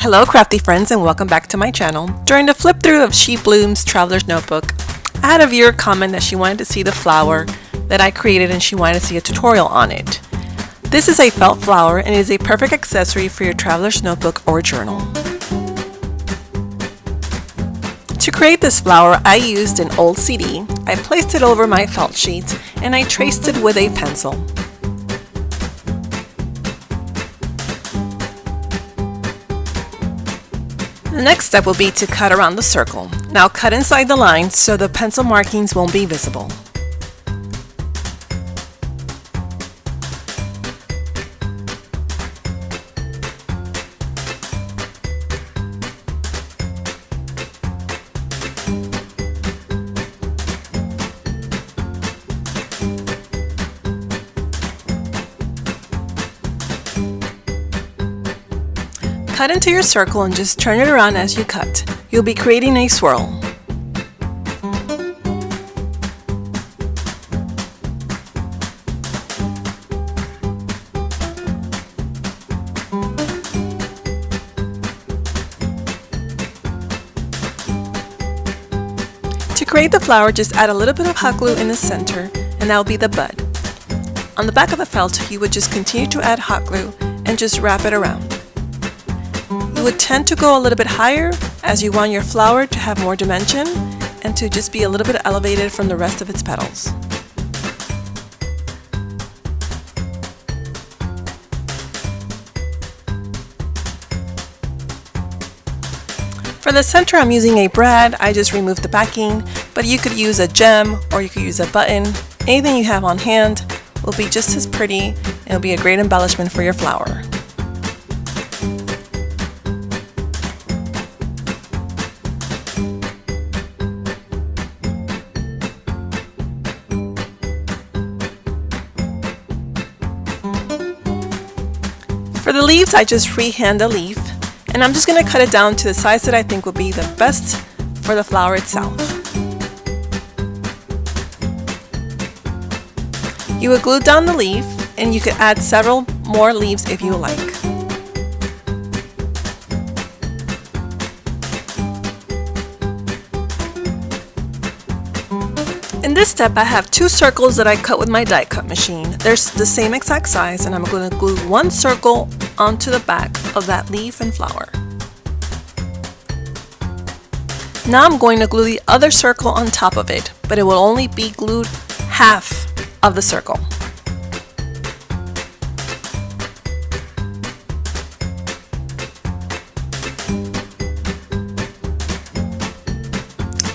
Hello crafty friends and welcome back to my channel. During the flip through of She Bloom's Traveler's Notebook, I had a viewer comment that she wanted to see the flower that I created and she wanted to see a tutorial on it. This is a felt flower and it is a perfect accessory for your Traveler's Notebook or journal. To create this flower, I used an old CD, I placed it over my felt sheet, and I traced it with a pencil. The next step will be to cut around the circle. Now cut inside the line so the pencil markings won't be visible. Cut into your circle and just turn it around as you cut. You'll be creating a swirl. To create the flower, just add a little bit of hot glue in the center, and that will be the bud. On the back of the felt, you would just continue to add hot glue and just wrap it around. You would tend to go a little bit higher as you want your flower to have more dimension and to just be a little bit elevated from the rest of its petals. For the center, I'm using a brad. I just removed the backing, but you could use a gem or you could use a button. Anything you have on hand will be just as pretty and it'll be a great embellishment for your flower. For the leaves, I just freehand a leaf, and I'm just going to cut it down to the size that I think will be the best for the flower itself. You would glue down the leaf, and you could add several more leaves if you like. In this step, I have two circles that I cut with my die cut machine. They're the same exact size, and I'm going to glue one circle onto the back of that leaf and flower. Now I'm going to glue the other circle on top of it, but it will only be glued half of the circle.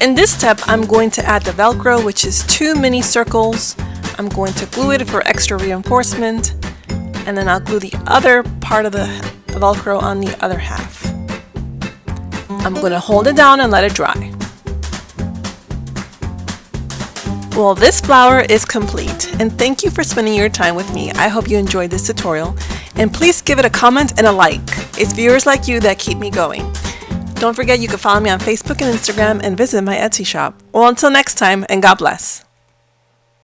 In this step, I'm going to add the velcro, which is 2 mini circles. I'm going to glue it for extra reinforcement, and then I'll glue the other part of the velcro on the other half. I'm going to hold it down and let it dry. Well, this flower is complete, and thank you for spending your time with me. I hope you enjoyed this tutorial, and please give it a comment and a like. It's viewers like you that keep me going. Don't forget you can follow me on Facebook and Instagram and visit my Etsy shop. Well, until next time, and God bless.